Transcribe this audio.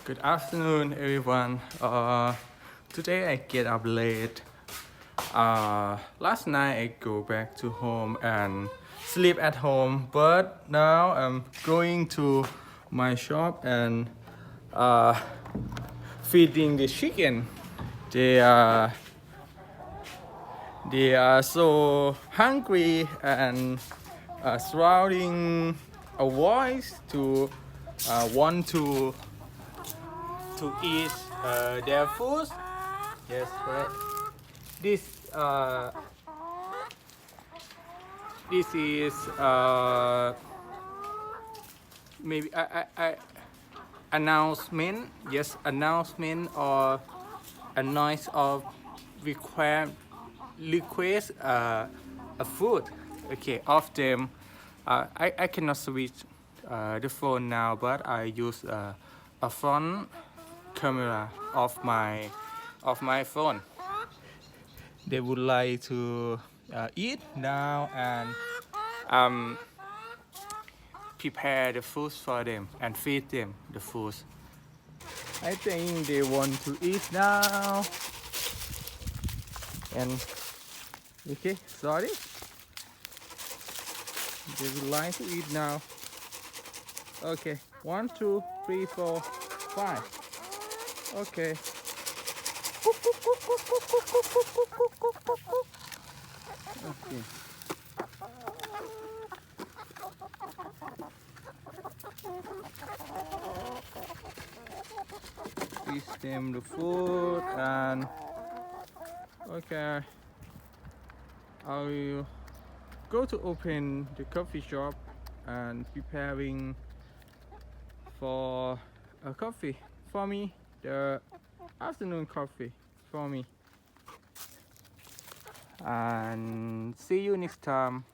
Good afternoon, everyone. Today I get up late. Last night I go back to home and sleep at home, but now I'm going to my shop and feeding the chicken. They are they are so hungry and surrounding a voice to want to eat their food. Yes, right. This this is maybe I announcement. Yes, announcement or a noise of request a food. Okay, of them. I cannot switch the phone now, but I use a front camera of my phone. They would like to eat now and prepare the food for them and feed them the food. I think they want to eat now. And okay, sorry. They would like to eat now. Okay, 1, 2, 3, 4, 5. Okay. Okay. Feed them the food and okay. I will go to open the coffee shop and preparing for a coffee for me, the afternoon coffee for me. And see you next time.